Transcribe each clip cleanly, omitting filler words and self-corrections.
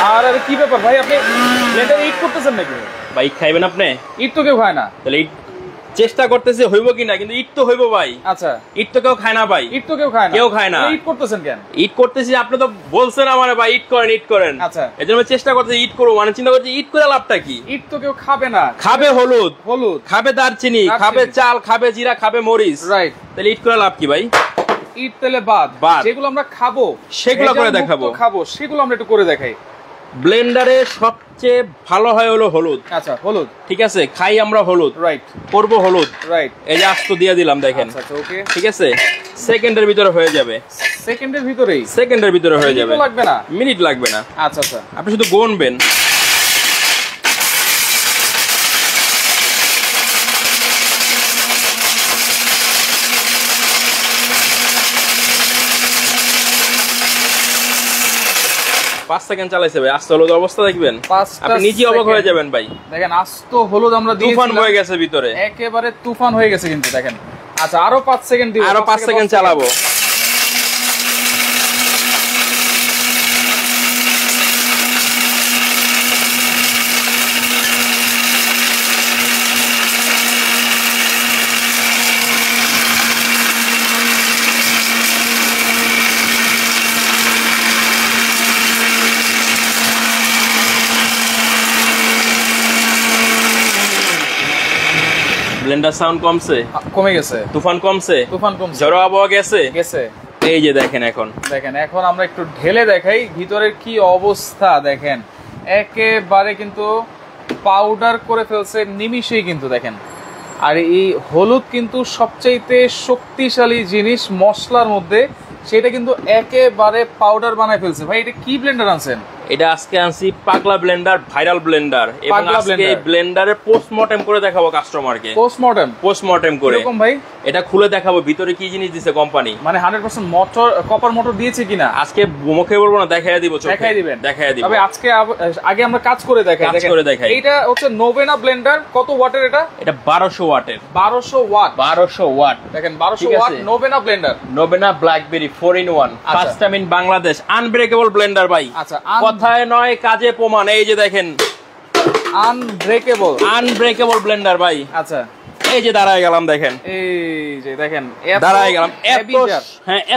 আর আরে কি ব্যাপার ভাই, আপনি ব্লেন্ডারে ইট করতেছেন নাকি? ভাই ইট খাইবেন আপনি? ইট তো কেউ খায় না। তাহলে ইট চেষ্টা করতেছে হইব কিনা, কিন্তু ইট তো হইব ভাই। আচ্ছা, ইট তো কেউ খায় না ভাই। ইট তো কেউ খায় না, কেউ খায় না। ইট করতেছেন কেন? ইট করতেছি, আপনি তো বলছেন আমারে ভাই ইট করেন ইট করেন। আচ্ছা, এজন্য চেষ্টা করতেছি ইট করব, মানে চিন্তা করছি ইট করে লাভটা কি? ইট তো কেউ খাবে না। খাবে হলুদ, হলুদ খাবে দারচিনি, খাবে চাল, খাবে জিরা, খাবে মরিচ। রাইট। তাহলে ইট করে লাভ কি ভাই? ইট তেলে বাদ, যেগুলো আমরা খাবো সেগুলো করে দেখাবো, সেগুলো আমরা একটু করে দেখাই। ব্লেন্ডারে সবচেয়ে ভালো হয় হলো হলুদ। আচ্ছা, হলুদ, ঠিক আছে, খাই আমরা হলুদ, রাইট, করব হলুদ, রাইট। এই যে আস্ত দিয়ে দিলাম দেখেন। আচ্ছা, ওকে, ঠিক আছে, সেকেন্ডের ভিতরে হয়ে যাবে। সেকেন্ডের ভিতরেই? সেকেন্ডের ভিতরে হয়ে যাবে, লাগবে না, মিনিট লাগবে না। আচ্ছা আচ্ছা, আপনি শুধু গুনবেন। পাঁচ সেকেন্ড চালাইছে ভাই, আস্ত হলুদ অবস্থা দেখবেন, আপনি নিজে অবাক হয়ে যাবেন ভাই। দেখেন আস্ত হলুদ আমরা তুফান হয়ে গেছে ভিতরে, একেবারে তুফান হয়ে গেছে কিন্তু দেখেন। আচ্ছা, আরো 5 সেকেন্ড দিব, আরো 5 সেকেন্ড চালাবো। ব্লেন্ডার সাউন্ড কমছে, কমে গেছে, তুফান কমছে, তুফান কমছে, ঝড়ো আবহাওয়া গেছে গেছে। এই যে দেখেন, এখন দেখেন, এখন আমরা একটু ঢেলে দেখাই ভিতরের কি অবস্থা। দেখেন একেবারে কিন্তু পাউডার করে ফেলছে নিমিষেই কিন্তু দেখেন। আর এই হলুদ কিন্তু সবচাইতে শক্তিশালী জিনিস মশলার মধ্যে, সেটা কিন্তু একেবারে পাউডার বানায় ফেলছে। ভাই এটা কি ব্লেন্ডার আনছেন? এটা আজকে আনছি পাগলা ব্লেন্ডার, ভাইরাল ব্লেন্ডার, এবং আজকে এই ব্লেন্ডারে পোস্টমর্টেম করে দেখাবো কাস্টমারকে। পোস্টমর্টেম করে এরকম ভাই, এটা খুলে দেখাবো ভিতরে কি জিনিস দিছে কোম্পানি, মানে 100% মোটর, কপার মোটর দিয়েছে কিনা আজকে মুখে বলবো না, দেখাইয়া দিব, দেখাই দিবেন, দেখাইয়া দিব। তবে আজকে আগে আমরা কাজ করে দেখাই, এটা হচ্ছে নোভেনা ব্লেন্ডার। কত ওয়াটের এটা? এটা 1200 ওয়াটের। 1200 ওয়াট, 1200 ওয়াট দেখেন 1200 watt Novena blender, Novena BlackBerry 4-in-1, first time in Bangladesh, unbreakable blender ভাই। আচ্ছা, কথায় নয় কাজে প্রমাণ। এই যে দেখেন, আনব্রেকেবল ব্লেন্ডার ভাই। আচ্ছা, এই যে দাঁড়ায় গেলাম, দেখেন, এই যে দেখেন দাঁড়ায় গেলাম,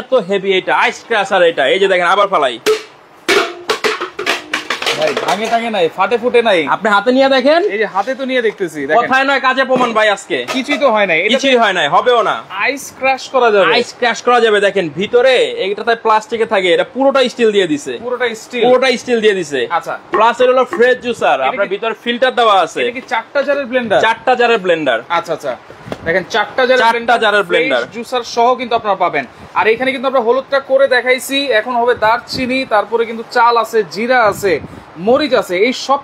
এত হেভি এটা, আইস ক্র্যাশার এটা। এই যে দেখেন, আবার ফালাই ভাই, ভাঙে টাঙে নাই, ফাটে ফুটে নাই। আপনি হাতে নিয়ে দেখেন, এই যে হাতে তো নিয়ে দেখতেছি, কথায় নয় কাজে প্রমাণ ভাই। আজকে কিছুই তো হয় নাই, কিছুই হয় নাই, হবেও না। আইস ক্র্যাশ করা যাবে, আইস ক্র্যাশ করা যাবে। দেখেন ভিতরে এইটাতে প্লাস্টিকে থাকে, এটা পুরোটা স্টিল দিয়ে দিছে, পুরোটা স্টিল দিয়ে দিছে। আচ্ছা, প্লাস এর হলো ফ্রেশ জুসার, আপনার ভিতরে ফিল্টার দেওয়া আছে। এটা কি 4টা জারের ব্লেন্ডার? 4টা জারের ব্লেন্ডার। আচ্ছা আচ্ছা, দেখেন 4টা জারের ব্লেন্ডার, জুসার সহ কিন্তু আপনারা পাবেন। আর এখানে কিন্তু আমরা হলুদটা করে দেখাইছি, এখন হবে দারচিনি, তারপরে কিন্তু চাল আছে, জিরা আছে, মরিচ আছে, এই সব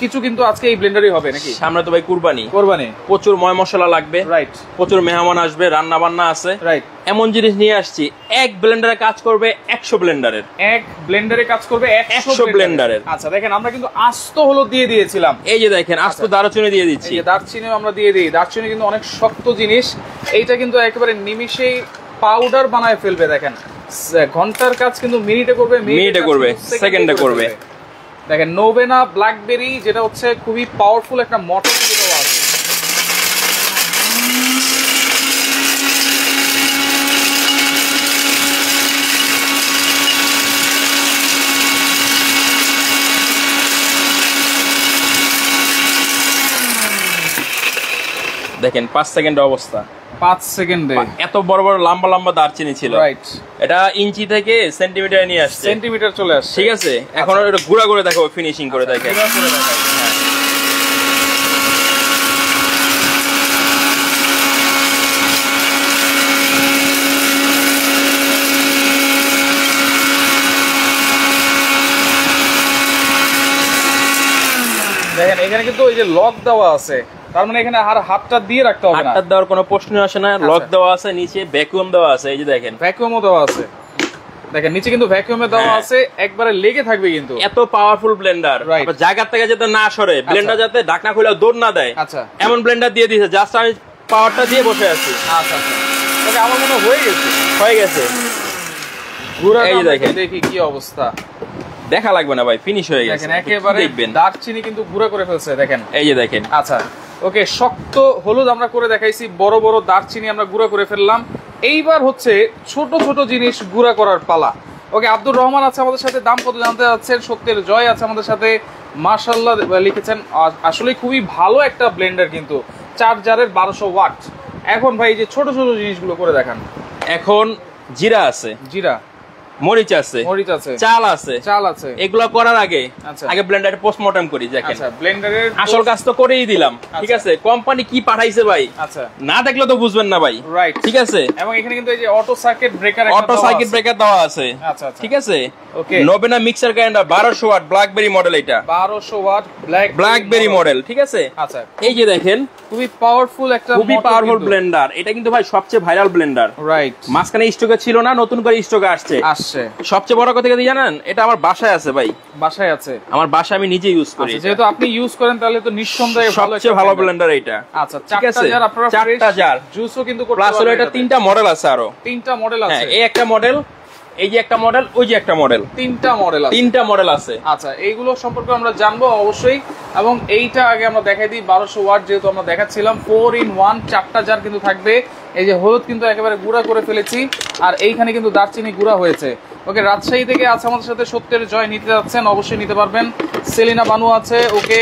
কিছু কিন্তু আজকে এই ব্লেন্ডারই হবে নাকি? সামনে তো ভাই কুরবানি, প্রচুর ময় মশলা লাগবে, রাইট, প্রচুর মেহমান আসবে, রান্না বান্না আছে, রাইট। এমন জিনিস নিয়ে আসছি, এক ব্লেন্ডারে কাজ করবে 100 ব্লেন্ডারের, এক ব্লেন্ডারে কাজ করবে 100 ব্লেন্ডারের। আচ্ছা, দেখেন আমরা কিন্তু আস্ত হলুদ দিয়ে দিয়েছিলাম, এই যে দেখেন আস্ত দারচিনি দিয়ে দিচ্ছি, এই যে দারচিনিও আমরা দিয়ে দিই। দারচিনি কিন্তু অনেক শক্ত জিনিস, এইটা কিন্তু একেবারে নিমিষেই পাউডার বানায় ফেলবে। দেখেন ঘন্টার কাজ কিন্তু মিনিটে করবে, সেকেন্ডে করবে। দেখেন নোভেনা ব্ল্যাকবেরি, যেটা হচ্ছে খুবই পাওয়ারফুল একটা মোটর দেওয়া আছে। দেখেন 5 সেকেন্ডের অবস্থা, 5 সেকেন্ডে এত বড় বড় লম্বা লম্বা দারচিনি ছিল, রাইট। এটা ইঞ্চি থেকে সেন্টিমিটারে নিয়ে আসছে, সেন্টিমিটার চলে আসছে, ঠিক আছে। এখন এটা গুড়া করে দেখাবো, ফিনিশিং করে দেখাই। দেখেন এখানে কিন্তু ওই যে লক দেওয়া আছে, তার মানে এখানে আর হাতটা দিয়ে রাখতে হবে না, হাতটা দেওয়ার কোনো প্রশ্ন আসে না। লক দেওয়া আছে, নিচে ভ্যাকুয়াম দেওয়া আছে, এই যে দেখেন ভ্যাকুয়ামও দেওয়া আছে। দেখেন নিচে কিন্তু ভ্যাকুয়ামে দেওয়া আছে, একবারে লেগে থাকবে কিন্তু। এত পাওয়ারফুল ব্লেন্ডার, জায়গা থেকে যাতে না সরে, ব্লেন্ডার যাতে ঢাকনা খুলে দৌড় না দেয়, আচ্ছা এমন ব্লেন্ডার দিয়ে দিয়েছে। জাস্ট আমি পাওয়ারটা দিয়ে বসে আছি। আচ্ছা আচ্ছা, তবে আমার মনে হয়ে গেছে, গুড়া। এই দেখেন, দেখি কি অবস্থা। দেখা লাগবে না ভাই, ফিনিশ হয়ে গেছে। দেখেন একেবারে দারচিনি কিন্তু গুঁড়া করে ফেলছে, দেখেন এই যে দেখেন। আচ্ছা ওকে, শক্ত হলুদ আমরা করে দেখাইছি, বড় বড় দারচিনি আমরা গুঁড়া করে ফেললাম। এইবার হচ্ছে ছোট ছোট জিনিস গুঁড়া করার পালা। ওকে, আব্দুর রহমান আছে আমাদের সাথে, দাম কত জানতে যাচ্ছেন। সত্যের জয় আছে আমাদের সাথে, মাশাআল্লাহ লিখেছেন। আসলে খুবই ভালো একটা ব্লেন্ডার, কিন্তু 4 জারের 1200 ওয়াট। এখন ভাই যে ছোট ছোট জিনিসগুলো করে দেখান। এখন জিরা আছে, জিরা, মরিচ আছে, চাল আছে, এগুলো করার আগে আগে ব্লেন্ডারে পোস্টমর্টম করি। দেখেন ব্লেন্ডারের আসল কাজ তো করেই দিলাম, ঠিক আছে। কোম্পানি কি পাঠাইছে ভাই, না দেখলে তো বুঝবেন না ভাই, রাইট, ঠিক আছে। এবং এখানে কিন্তু এই যে অটো সার্কিট ব্রেকার দেওয়া আছে, ঠিক আছে। ওকে, নোবেনা mixer grinder 1200 watt Blackberry model, এটা 1200 ওয়াট ব্ল্যাকবেরি মডেল, ঠিক আছে। আচ্ছা, এই যে দেখেন খুবই পাওয়ারফুল একটা, খুবই পাওয়ারফুল ব্লেন্ডার। এটা কিন্তু ভাই সবচেয়ে ভাইরাল ব্লেন্ডার, রাইট। মাঝখানে স্টকে ছিল না, নতুন করে স্টকে আসছে। সবচেয়ে বড় কথা কি জানেন, এটা আমার বাসায় আছে ভাই, বাসায় আছে, আমার বাসায় আমি নিজে ইউজ করি। যেহেতু আপনি ইউজ করেন তাহলে তো নিঃসন্দেহে সবচেয়ে ভালো ব্লেন্ডার এটা। আচ্ছা, 4টা জার আপনারা 4টা জার জুসও কিন্তু করতে পারবেন। প্লাস হলো এটা 3টা মডেল আছে, আরো 3টা মডেল আছে। এই একটা মডেল, এই যে একটা মডেল, ওই যে একটা মডেল, 3টা মডেল আছে, 3টা মডেল আছে। আচ্ছা, এইগুলো সম্পর্কে আমরা জানবো অবশ্যই। এবং এইটা আগে আমরা দেখাই দিই, 1200 ওয়াট যেহেতু আমরা দেখাচ্ছিলাম, 4 in 1 4টা জার কিন্তু থাকবে। এই যে হলুদ কিন্তু একেবারে গুঁড়া করে ফেলেছি, আর এইখানে কিন্তু দারচিনি গুঁড়া হয়েছে। ওকে, রাজশাহী থেকে আছে আমাদের সাথে সত্যের জয়, নিতে যাচ্ছেন অবশ্যই নিতে পারবেন। সেলিনা বানু আছে, ওকে।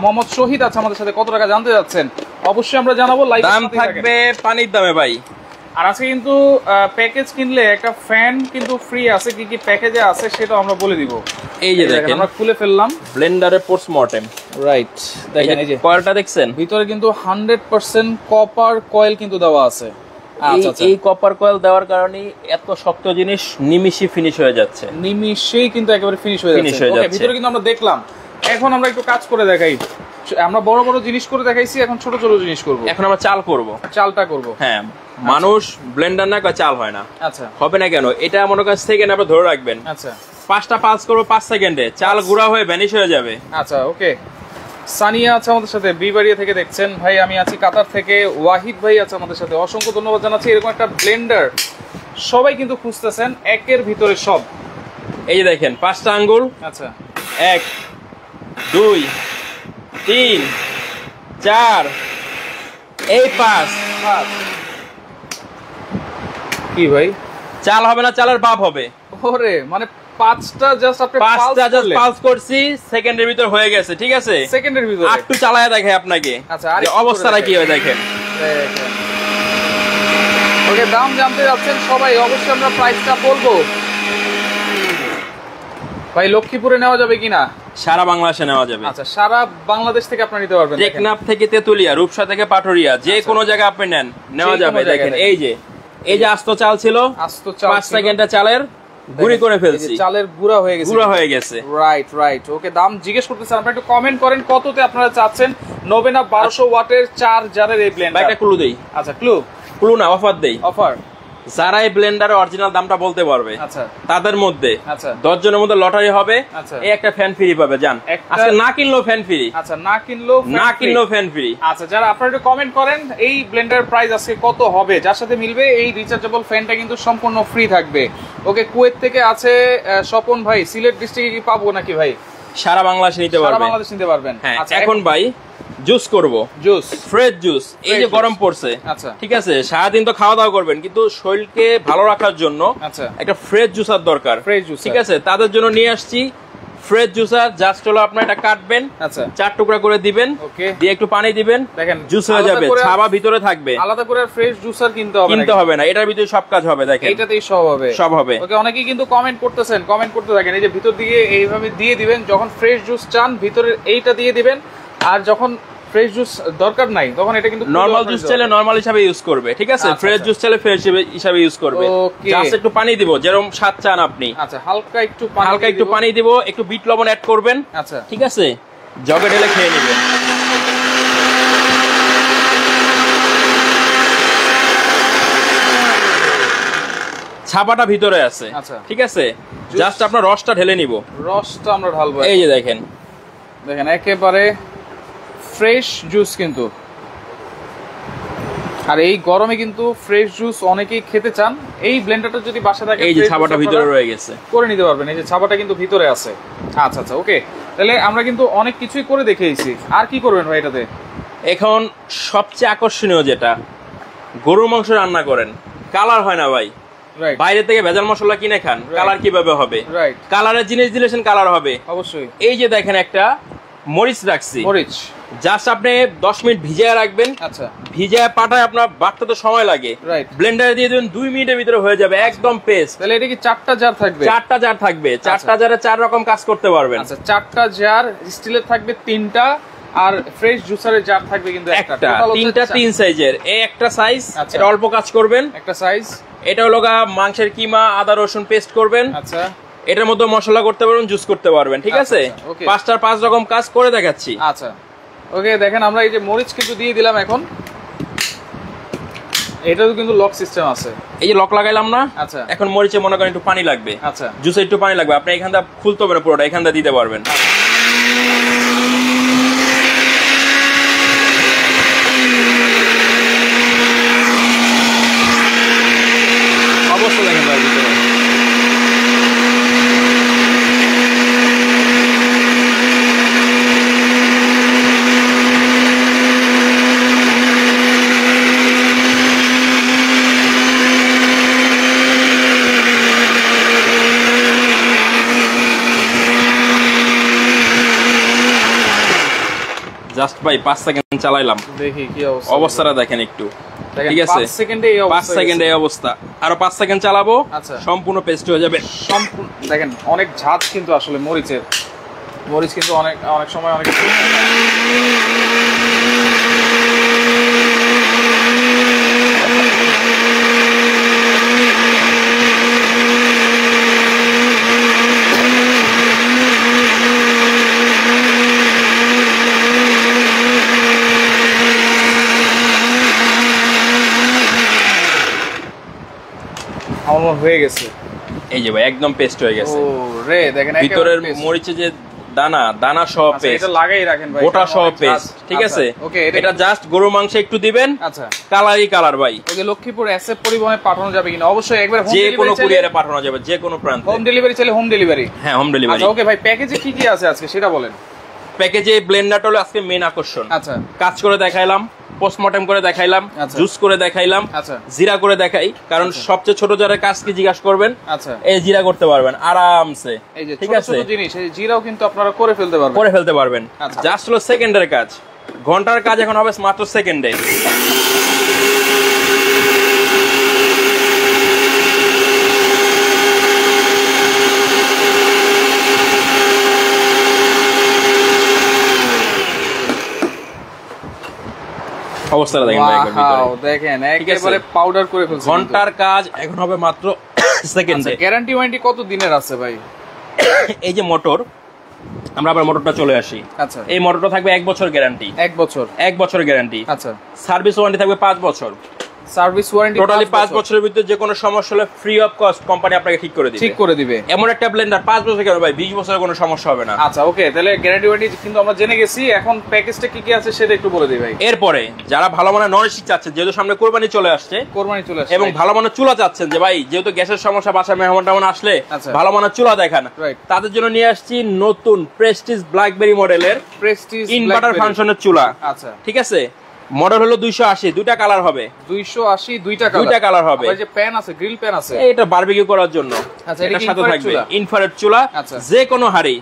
মোহাম্মদ শহীদ আছে আমাদের সাথে, কত টাকা জানতে যাচ্ছেন অবশ্যই আমরা জানাবো। দাম থাকবে পানির দামে ভাই। আর আজকে কিন্তু প্যাকেজ কিনলে একটা ফ্যান কিন্তু ফ্রি আছে। কি কি প্যাকেজে আছে সেটা আমরা বলে দিব। এই যে দেখেন আমরা খুলে ফেললাম ব্লেন্ডারে পোস্টমর্টেম, রাইট। দেখেন এই যে কয়েলটা দেখছেন, ভিতরে কিন্তু 100% কপার কয়েল কিন্তু দেওয়া আছে। এই কপার কয়েল দেওয়ার কারণে এত শক্ত জিনিস নিমিষে ফিনিশ হয়ে যাচ্ছে, নিমিষেই কিন্তু একেবারে ফিনিশ হয়ে যাচ্ছে। ওকে, ভিতরে কিন্তু আমরা দেখলাম। এখন আমরা একটু কাজ করে দেখাই। আমরা বড় বড় জিনিস করে দেখাইছি, এখন ছোট ছোট জিনিস করব। এখন আমরা চাল করব, চালটা করব। হ্যাঁ, মানুষ ব্লেন্ডার না চাল হয় না। আচ্ছা, হবে না কেন, এটা মনে করেন সেকেন্ড আপনি ধরে রাখবেন। আচ্ছা, 5টা পালস করব 5 সেকেন্ডে, চাল গুঁড়া হয়ে ভ্যানিশ হয়ে যাবে। আচ্ছা, ওকে। সানিয়া আছে আমাদের সাথে, বিবাড়িয়া থেকে দেখছেন ভাই। আমি আছি কাতার থেকে, ওয়াহিদ ভাই আছে আমাদের সাথে, অসংখ্য ধন্যবাদ জানাচ্ছি। এরকম একটা ব্লেন্ডার সবাই কিন্তু খুঁজতেছেন, একের ভিতরে সব। এই যে দেখেন 5টা আঙ্গুল, আচ্ছা, 1 2 3 4, এই 5 কি ভাই, চাল হবে না, চালের বাপ হবে। ওরে, মানে 5টা জাস্ট আপনি 5টা জাস্ট পালস করছি, সেকেন্ডের ভিতর হয়ে গেছে, ঠিক আছে। সেকেন্ডের ভিতর একটু চালায় দেখে আপনাকে। আচ্ছা, আর অবস্থাটা কি হয় দেখেন। ওকে, দাম জানতে যাচ্ছেন সবাই, অবশ্যই আমরা প্রাইসটা বলবো। ভাই লক্ষ্মীপুরে নেওয়া যাবে কিনা? সারা বাংলাদেশে নেওয়া যাবে। আচ্ছা, সারা বাংলাদেশ থেকে আপনারা নিতে পারবেন। টেকনাফ থেকে তেতুলিয়া, রূপসা থেকে পাটুরিয়া, যে কোনো জায়গায় আপনি নেন নেওয়া যাবে। দেখেন এই যে আস্ত চাল ছিল, 5 সেকেন্ডে চালের গুঁড়ি করে ফেলছি, চালের গুঁড়া হয়ে গেছে। Right, right. ওকে, দাম জিজ্ঞেস করতেছেন আপনারা, একটু কমেন্ট করেন কততে আপনারা চাচ্ছেন নোবেনা 1200 ওয়াটের 4 জারের এই ব্লেন্ডার। একটা ক্লু দেই। আচ্ছা, ক্লু না, অফার দেই। অফার, যারা এই ব্লেন্ডারের অরিজিনাল দামটা বলতে পারবে, আচ্ছা, তাদের মধ্যে 10 জনের মধ্যে লটারি হবে। এই একটা ফ্যান ফ্রি পাবে। জান, আজকে না কিনলেও ফ্যান ফ্রি। আচ্ছা, না কিনলেও ফ্যান ফ্রি। আচ্ছা, যারা আপনারা একটু কমেন্ট করেন এই ব্লেন্ডার প্রাইস আজকে কত হবে, যার সাথে মিলবে এই রিচার্জেবল ফ্যানটা কিন্তু সম্পূর্ণ ফ্রি থাকবে। ওকে, কুয়েত থেকে আছে স্বপন ভাই, সিলেট ডিস্ট্রিক্টে কি পাবো নাকি ভাই? সারা বাংলাদেশে নিতে পারবেন, সারা বাংলাদেশ নিতে পারবেন। আচ্ছা, এখন ভাই জুস করব, ফ্রেশ জুস। এই যে গরম পড়ছে, আচ্ছা, ঠিক আছে, সারাদিন তো খাওয়া দাওয়া করবেন, কিন্তু শরীরকে ভালো রাখার জন্য একটা ফ্রেশ জুসার দরকার। ঠিক আছে, তাদের জন্য নিয়ে আসছি ফ্রেশ জুসার। জাস্ট হলো আপনার এটা কাটবেন, আচ্ছা, 4 টুকরা করে দিবেন, দিয়ে একটু পানি দিবেন, দেখেন জুস হয়ে যাবে। ছাবা ভিতরে থাকবে, আলাদা করে ফ্রেশ জুসার কিনতে হবে না, এটার ভিতরে সব কাজ হবে। দেখেন এটাতেই সব হবে। ওকে, অনেকেই কিন্তু কমেন্ট করতেছেন, কমেন্ট করতে থাকেন। এই যে ভিতর দিকে এইভাবে দিয়ে দিবেন, যখন ফ্রেশ জুস চান ভিতরে এইটা দিয়ে দিবেন, আর যখন ফ্রেশ জুস দরকার নাই তখন এটা কিন্তু নরমাল জুস চাইলে নরমাল হিসাবে ইউজ করবে, ঠিক আছে। ফ্রেশ জুস চাইলে ফ্রেশ হিসাবে ইউজ করবে। জাস্ট একটু পানি দিব, যেরকম স্বাদ চান আপনি। আচ্ছা, হালকা একটু পানি দিব, একটু বিট লবণ অ্যাড করবেন, আচ্ছা, ঠিক আছে। জগে ঢেলে খেয়ে নেবেন। ছাপাটা ভিতরে আছে, আচ্ছা, ঠিক আছে। জাস্ট আপনার রসটা ঢেলে নিব, রসটা আমরা ঢালবো। এই যে দেখেন একেবারে ফ্রেশ জুস কিন্তু আর এই গরমে কিন্তু ফ্রেশ জুস অনেকেই খেতে চান। এই ব্লেন্ডারটা যদি বাসায় থাকে, এই যে ছাপাটা ভিতরে রয়ে গেছে, করে নিতে পারবেন। এই যে ছাপাটা কিন্তু ভিতরে আছে। আচ্ছা আচ্ছা, ওকে। তাহলে আমরা কিন্তু অনেক কিছুই করে দেখিয়েছি। আর কি করবেন ভাই এটাতে? এখন সবচেয়ে আকর্ষণীয় যেটা, গরুর মাংস রান্না করেন, কালার হয় না ভাই। বাইরে থেকে ভেজাল মশলা কিনে খান, কালার কিভাবে হবে? কালারের জিনিস দিলেছেন কালার হবে অবশ্যই। এই যে দেখেন একটা মরিচ রাখছি, মরিচ জাস্ট আপনি 10 মিনিট ভিজিয়ে রাখবেন। আচ্ছা, ভিজিয়ে পাটায় আপনার বাটতে তো সময় লাগে, ব্লেন্ডারে দিয়ে দিবেন 2 মিনিটের ভিতরে হয়ে যাবে একদম পেস্ট। তাহলে এটা কি 4টা জার থাকবে? 4টা জার থাকবে। 4টা জারে 4 রকম কাজ করতে পারবেন। আচ্ছা, 4টা জার স্টিলের থাকবে 3টা, আর ফ্রেশ জুসারের জার থাকবে কিন্তু একটা। 3টা 3 সাইজের। এই একটা সাইজ, এটা অল্প কাজ করবেন। একটা সাইজ, এটা হলো মাংসের কিমা, আদা রসুন পেস্ট করবেন। আচ্ছা, এটার মধ্যে মশলা করতে পারবেন, জুস করতে পারবেন। ঠিক আছে, 5টার 5 রকম কাজ করে দেখাচ্ছি। আচ্ছা, ওকে। দেখেন আমরা এই যে মরিচ কিন্তু দিয়ে দিলাম। এখন এটাও কিন্তু লক সিস্টেম আছে। এই যে লক লাগাইলাম না। আচ্ছা, এখন মরিচে মনে করেন একটু পানি লাগবে। আচ্ছা, জুসে একটু পানি লাগবে, আপনি এখানটা খুলতে হবে না, পুরোটা এখানটা দিতে পারবেন। অবস্থা দেখেন ভাই ভিতরে। জাস্ট ভাই 5 সেকেন্ড চালাইলাম, দেখি কি অবস্থা। অবস্থাটা দেখেন একটু। ঠিক আছে, 5 সেকেন্ডে এই অবস্থা। আরো 5 সেকেন্ড চালাবো, সম্পূর্ণ পেস্ট হয়ে যাবে। সম্পূর্ণ দেখেন অনেক ঝাঁজ কিন্তু আসলে মরিচের। মরিচ কিন্তু অনেক সময় অনেক হয়ে গেছে। এই যে ভাই একদম পেস্ট হয়ে গেছে। ও রে, দেখেন ভিতরের মরিচে যে দানা সহ পেস্ট, এটা লাগাই রাখেন ভাই, গোটা সহ পেস্ট। ঠিক আছে, ওকে। এটা জাস্ট গরুর মাংস একটু দিবেন। আচ্ছা, কালারই কালার ভাই। ওকে, লক্ষ্মীপুর এসএফ পরিবহনে পাঠানো যাবে কিনা? অবশ্যই একবার যে কোনো কুরিয়ারে পাঠানো যাবে, যে কোনো প্রান্তে। হোম ডেলিভারি চাইলে হোম ডেলিভারি? হ্যাঁ, হোম ডেলিভারি। আচ্ছা, ওকে ভাই, প্যাকেজে কি কি আছে আজকে সেটা বলেন। প্যাকেজে ব্লেন্ডারটা হলো আজকে মেইন আকর্ষণ। আচ্ছা, কাজ করে দেখাইলাম, পোস্টমর্টেম করে দেখাইলাম, জুস করে দেখাইলাম, জিরা করে দেখাই। কারণ সবচেয়ে ছোট জারের কাজ কি জিজ্ঞাসা করবেন, এই জিরা করতে পারবেন আরামসে। ঠিক আছে, ছোট জিনিস এই জিরাও কিন্তু আপনারা করে ফেলতে পারবেন। জাস্ট হলো সেকেন্ডের কাজ, ঘন্টার কাজ এখন হবে মাত্র সেকেন্ডে। অবস্থাটা দেখেন ভাই, দেখেন একেবারে পাউডার করে ফেলছে। ঘন্টার কাজ এখন হবে মাত্র সেকেন্ডে। গ্যারান্টি ওয়ারেন্টি কত দিনের আছে ভাই? এই যে মোটর, আমরা আবার মোটরটা চলে আসি। আচ্ছা, এই মোটরটা থাকবে 1 বছর গ্যারান্টি। 1 বছর গ্যারান্টি। আচ্ছা, সার্ভিস ওয়ারেন্টি থাকবে 5 বছর। সার্ভিস ওয়ারেন্টি টোটালি 5 বছরের ভিতরে যে কোনো সমস্যা হলে ফ্রি অফ কস্ট কোম্পানি আপনাকে ঠিক করে দিবে। এমন একটা ব্লেন্ডার 5 বছর কেন ভাই, 20 বছরের কোনো সমস্যা হবে না। আচ্ছা, ওকে। তাহলে গ্যারান্টি ওয়ারেন্টি কিন্তু আমরা জেনে গেছি। এখন প্যাকেজটা কি কি আছে সেটা একটু বলে দিই ভাই। এরপরে যারা ভালো মানের নন স্টিক চাচ্ছেন, যেহেতু সামনে কোরবানি চলে আসছে, এবং ভালো মানের চুলা চাচ্ছেন, যে ভাই যেহেতু গ্যাসের সমস্যা, বাসায় মেহমান আসলে ভালো মানের চুলা দেখান, তাদের জন্য নিয়ে আসছি নতুন প্রেস্টিজ ব্ল্যাকবেরি মডেলের প্রেস্টিজ ইনভার্টার ফাংশনের চুলা। আচ্ছা, ঠিক আছে। মডেল হলো 280, দুইটা কালার হবে। 280 দুইটা কালার হবে। এই যে প্যান আছে, গ্রিল প্যান আছে, এটা বারবিকিউ করার জন্য। আচ্ছা, এটার সাথে থাকবে ইনফ্রারেড চুলা। যে কোনো হাঁড়ি,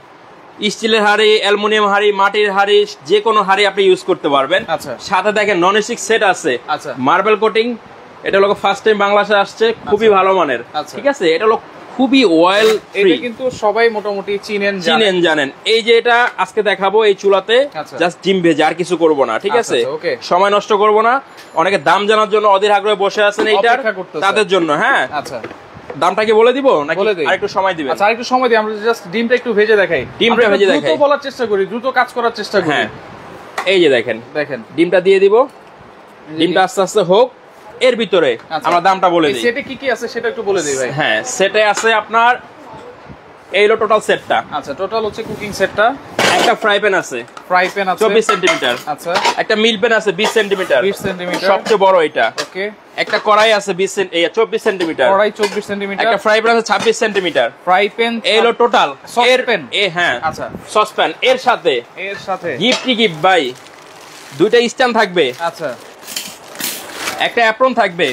স্টিলের হাঁড়ি, অ্যালুমিনিয়াম হাঁড়ি, মাটির হাঁড়ি, যে কোনো হাঁড়ি আপনি ইউজ করতে পারবেন। আচ্ছা, সাথে দেখেন নন স্টিক সেট আছে। আচ্ছা, মার্বেল কোটিং, এটা হলো ফার্স্ট টাইম বাংলাদেশে আসছে, খুবই ভালো মানের। ঠিক আছে, এটা হলো খুবই অয়েল ফ্রি, এটা কিন্তু সবাই মোটামুটি চিনেন জানেন। এই যে এটা আজকে দেখাবো এই চুলাতে জাস্ট ডিম ভেজে, আর কিছু করব না। ঠিক আছে, সময় নষ্ট করব না। অনেকে দাম জানার জন্য অধীর আগ্রহে বসে আছেন এইটার, তাদের জন্য। হ্যাঁ, আচ্ছা, দামটা কি বলে দিব নাকি আরেকটু সময় দিবেন? আচ্ছা, আরেকটু সময় দিই, আমরা জাস্ট ডিমটা একটু ভেজে দেখাই। ডিমটা ভেজে দেখাই, দ্রুত বলার চেষ্টা করি, দ্রুত কাজ করার চেষ্টা করি। হ্যাঁ, এই যে দেখেন ডিমটা দিয়ে দিব। ডিমটা আস্তে আস্তে হোক। এর ভিতরে আমরা দামটা বলে দিই। সেটে কি কি আছে সেটা একটু বলে দিই ভাই। হ্যাঁ, সেটে আছে আপনার এই হলো টোটাল সেটটা। আচ্ছা, টোটাল হচ্ছে কুকিং সেটটা। একটা ফ্রাই প্যান আছে, ফ্রাই প্যান আছে 24 সেন্টিমিটার। আচ্ছা, একটা মিল প্যান আছে 20 সেন্টিমিটার, 20 সেন্টিমিটার সবচেয়ে বড় এটা। ওকে, একটা কড়াই আছে 24 সেন্টিমিটার, কড়াই 24 সেন্টিমিটার। একটা ফ্রাই প্যান আছে 26 সেন্টিমিটার। ফ্রাই প্যান এই হলো টোটাল সসপ্যান। হ্যাঁ, আচ্ছা, সসপ্যান। এর সাথে গিফট ভাই দুইটা স্ট্যান্ড থাকবে। আচ্ছা, একটা অ্যাপ্রন থাকবে,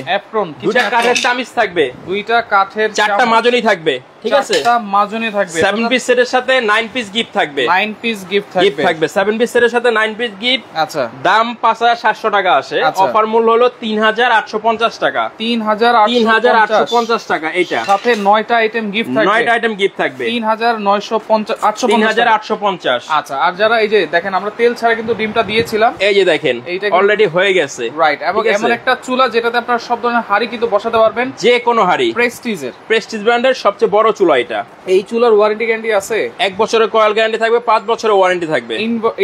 দুইটা কাঠের চামিচ থাকবে, দুইটা কাঠের, চারটা মাজনি থাকবে। ঠিক আছে, চারটা মাজনি থাকবে। 7 পিস সেটের সাথে 9 পিস গিফট থাকবে। 9 পিস গিফট থাকবে 7 পিস সেটের সাথে 9 পিস গিফট। আচ্ছা, দাম 5700 টাকা আসে। অফার মূল্য হলো 3850 টাকা। 3850 টাকা। এটা সাথে 9টা আইটেম গিফট থাকবে। 9টা আইটেম গিফট থাকবে। 3850। আচ্ছা, আর যারা এই যে দেখেন আমরা তেল ছাড়া কিন্তু ডিমটা দিয়েছিলাম, এই যে দেখেন অলরেডি হয়ে গেছে। রাইট, এবং এমন একটা চুলা যেটাতে আপনারা সব ধরনের হাঁড়ি কিন্তু বসাতে পারবেন, যে কোনো হাঁড়ি। প্রেস্টিজ ব্র্যান্ডের সবচেয়ে বড় চুলা এটা। এই চুলার ওয়ারেন্টি গ্যারান্টি আছে 1 বছরের কয়েল গ্যারান্টি থাকবে, 5 বছরের ওয়ারেন্টি থাকবে।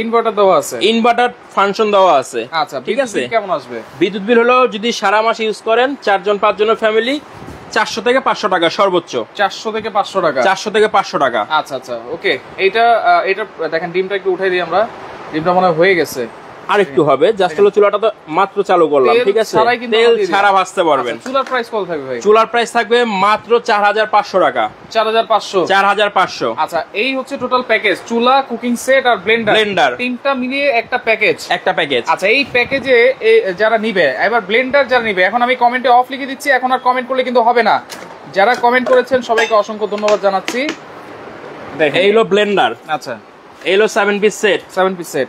ইনভার্টার দেওয়া আছে, ইনভার্টার ফাংশন দেওয়া আছে। আচ্ছা, ঠিক আছে। কেমন আসবে বিদ্যুৎ বিল হলো যদি সারা মাস ইউজ করেন 4 জন 5 জনের ফ্যামিলি 400 থেকে 500 টাকা সর্বোচ্চ। 400 থেকে 500 টাকা। 400 থেকে 500 টাকা। আচ্ছা আচ্ছা, ওকে। এটা দেখেন ডিমটা একটু উঠাই দিই আমরা। ডিমটা মনে হয়ে গেছে, আর একটু হবে। জাস্ট হলো চুলাটা তো মাত্র চালু করলাম। ঠিক আছে, তেল ছাড়া ভাজতে পারবেন। চুলার প্রাইস কত থাকবে ভাই? চুলার প্রাইস থাকবে মাত্র 4500 টাকা। 4500। আচ্ছা, এই হচ্ছে টোটাল প্যাকেজ, চুলা, কুকিং সেট আর ব্লেন্ডার তিনটা মিলিয়ে একটা প্যাকেজ। আচ্ছা, এই প্যাকেজে যারা নিবে, এবার ব্লেন্ডার যারা নিবে, এখন আমি কমেন্টে অফ লিখে দিচ্ছি, এখন আর কমেন্ট করলে কিন্তু হবে না। যারা কমেন্ট করেছেন সবাইকে অসংখ্য ধন্যবাদ জানাচ্ছি। এই হলো ব্লেন্ডার। আচ্ছা, এই হলো 7 পিস সেট।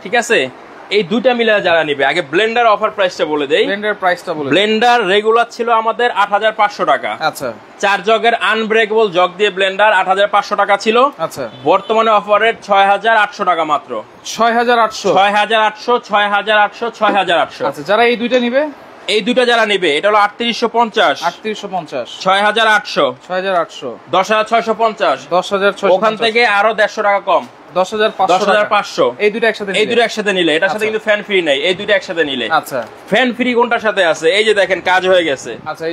ঠিক আছে, এই দুইটা মিলে যারা নিবে, আগে ব্লেন্ডার অফার প্রাইসটা বলে দেই। ব্লেন্ডার রেগুলার ছিল আমাদের 8500 টাকা। আচ্ছা, 4 জগের আনব্রেকেবল জগ দিয়ে ব্লেন্ডার 8500 টাকা ছিল। আচ্ছা, বর্তমানে অফারের 6800 টাকা মাত্র। 6800। আচ্ছা, যারা এই দুইটা নিবে, এই দুইটা যারা নিবে, এটা হলো 3850, 6800, 10650, 10650। ওখান থেকে আরো 150 টাকা কম, 10500। এই দুটো একসাথে নিলে, এটার সাথে কিন্তু ফ্যান ফ্রি নাই। এই দুটো একসাথে নিলে। আচ্ছা, ফ্যান ফ্রি কোনটার সাথে আছে? এই যে দেখেন কাজ হয়ে গেছে। আচ্ছা,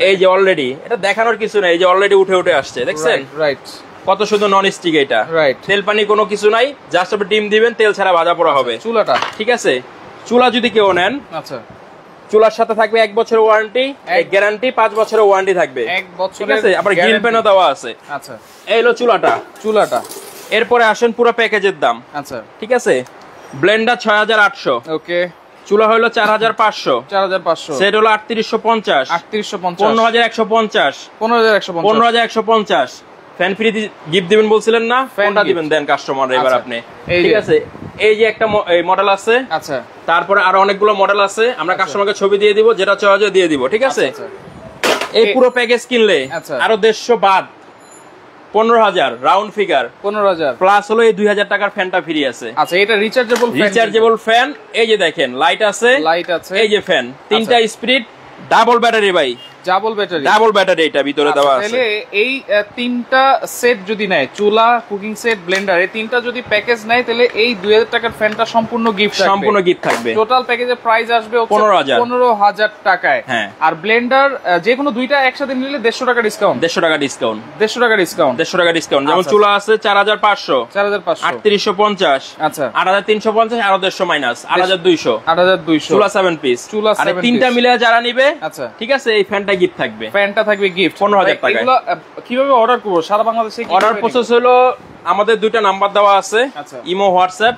এই যে অলরেডি, এটা দেখানোর কিছু নাই, এই যে অলরেডি উঠে আসছে, দেখছেন? রাইট, কত শুধু নন স্টিক এটা। রাইট, তেল পানি কোনো কিছু নাই, জাস্ট আপনি ডিম দিবেন, তেল ছাড়া ভাজা পোড়া হবে চুলাটা। ঠিক আছে, চুলা যদি কেউ নেন, আচ্ছা, চুলার সাথে থাকবে 1 বছরের ওয়ারেন্টি, গ্যারান্টি 5 বছরের ওয়ারেন্টি থাকবে। 1 বছর। ঠিক আছে, আবার গ্রিল প্যানও দেওয়া আছে। আচ্ছা, এই হলো চুলাটা। এরপরে আসেন পুরো প্যাকেজের দাম। আচ্ছা, ঠিক আছে, ব্লেন্ডার 6800। ওকে, চুলা হলো 4500। সেট হলো 3850। 15150। 15150। ফ্যান ফ্রি গিফট দিবেন বলছিলেন না? ফ্যানটা দিবেন, দেন কাস্টমার এবার আপনি। ঠিক আছে, এই যে একটা মডেল আছে। আচ্ছা, তারপরে আরো অনেকগুলো মডেল আছে, আমরা কাস্টমারকে ছবি দিয়ে দিব, যেটা চয়েস দিয়ে দিব। ঠিক আছে, এই পুরো প্যাকেজ কিনলে আরো 150 বাদ 15000 রাউন্ড ফিগার 15000 প্লাস হলো এই 2000 টাকার ফ্যানটা ফ্রি আছে। আচ্ছা, এটা রিচার্জেবল ফ্যান। এই যে দেখেন লাইট আছে, এই যে ফ্যান, 3টা স্পিড, ডাবল ব্যাটারি ভাই, ডাবল ব্যাটারি এটা ভিতরে দেওয়া আছে। তাহলে এই 3টা সেট যদি নেয়, চুলা, কুকিং সেট, ব্লেন্ডার, এই 3টা যদি প্যাকেজ নেয়, তাহলে এই 2000 টাকার ফ্যানটা সম্পূর্ণ গিফট থাকবে। টোটাল প্যাকেজের প্রাইস আসবে 15000 টাকায়। আর ব্লেন্ডার যে কোনো দুইটা একসাথে নিলে 150 টাকা ডিসকাউন্ট। 150 টাকা ডিসকাউন্ট। যেমন চুলা আছে 4500, 3850, আচ্ছা 8350, আরো 150 মাইনাস 8200। চুলা 7 পিস। আর 3টা মিলে যারা নিবে, আচ্ছা, ঠিক আছে, এই ফ্যানটা গিফট থাকবে। 15000 টাকা। এগুলো কিভাবে অর্ডার করব? সারা বাংলাদেশে অর্ডার প্রসেস হলো, আমাদের দুইটা নাম্বার দেওয়া আছে, ইমো, হোয়াটসঅ্যাপ।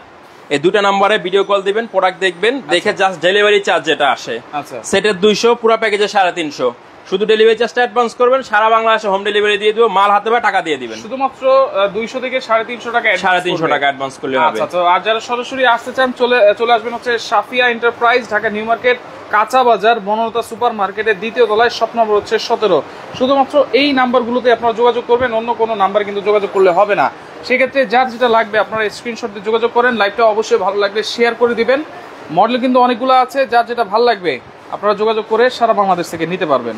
এই দুইটা নম্বরে ভিডিও কল দিবেন, প্রোডাক্ট দেখবেন, দেখে জাস্ট ডেলিভারি চার্জ যেটা আসে, আচ্ছা, সেটের 200, পুরো প্যাকেজে 350। শুধু ডেলিভারি চার্জটা অ্যাডভান্স করবেন, সারা বাংলাদেশে হোম ডেলিভারি দিয়ে দিব, মাল হাতে পায় টাকা দিয়ে দিবেন। শুধুমাত্র 200 থেকে 350 টাকা, 350 টাকা অ্যাডভান্স করলে হবে। আচ্ছা, তো আর যারা সরাসরি আসতে চান, চলে আসবেন হচ্ছে Safia enterprise, Dhaka new market, কাঁচা বাজার, বনলতা সুপার মার্কেটের 2য় তলায়, শপ নম্বর হচ্ছে 17। শুধুমাত্র এই নাম্বারগুলোতে আপনারা যোগাযোগ করবেন, অন্য কোনো নাম্বার কিন্তু যোগাযোগ করলে হবে না। সেক্ষেত্রে যার যেটা লাগবে আপনারা স্ক্রিনশট দিয়ে যোগাযোগ করেন। লাইভটা অবশ্যই ভালো লাগলে শেয়ার করে দিবেন। মডেল কিন্তু অনেকগুলো আছে, যার যেটা ভালো লাগবে আপনারা যোগাযোগ করে সারা বাংলাদেশ থেকে নিতে পারবেন।